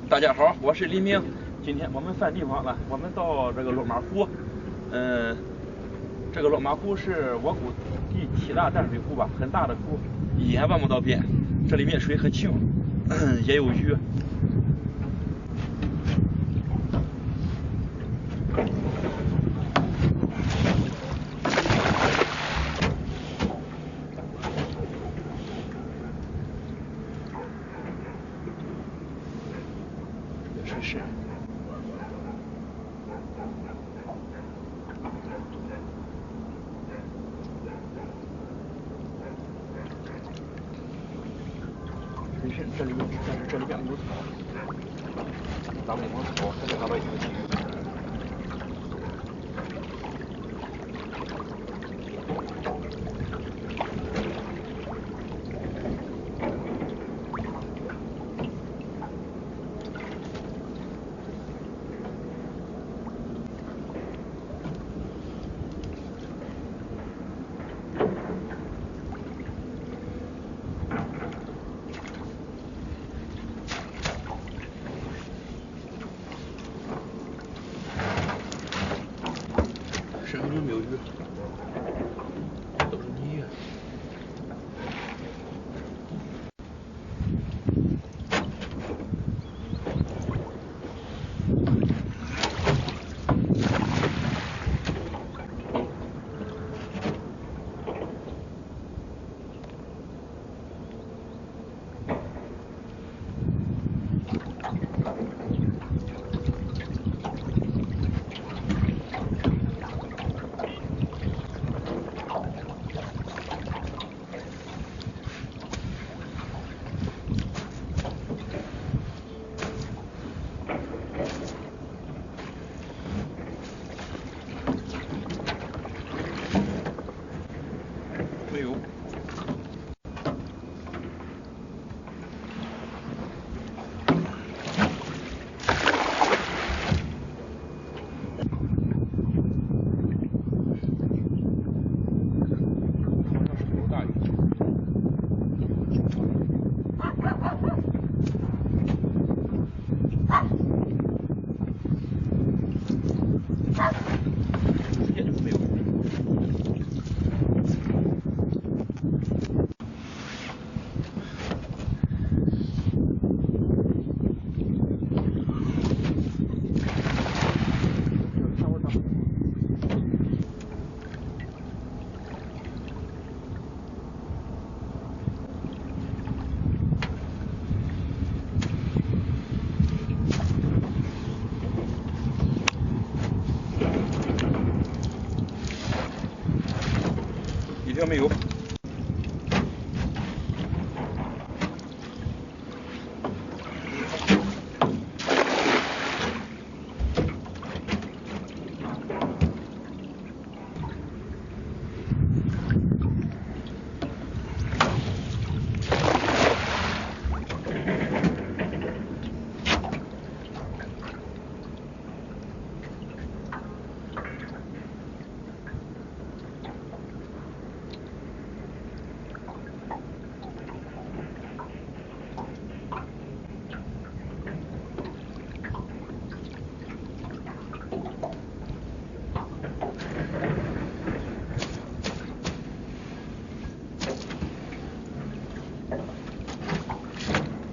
大家好，我是黎明。今天我们换地方了，我们到这个落马湖。这个落马湖是我国第7大淡水湖吧，很大的湖，一眼望不到边。这里面水很清，也有鱼。水深。水深，这里面有草，长了一帮草，这里找到一条鲫鱼。深坑没有鱼，都是泥。没有。好像是有大鱼。直接就没有。一条没有。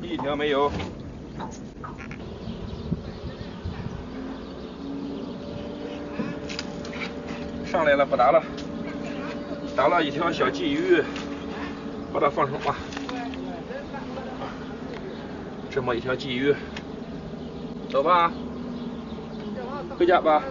一条没有。上来了，不打了。打了一条小鲫鱼，把它放生吧。这么一条鲫鱼，走吧，回家吧。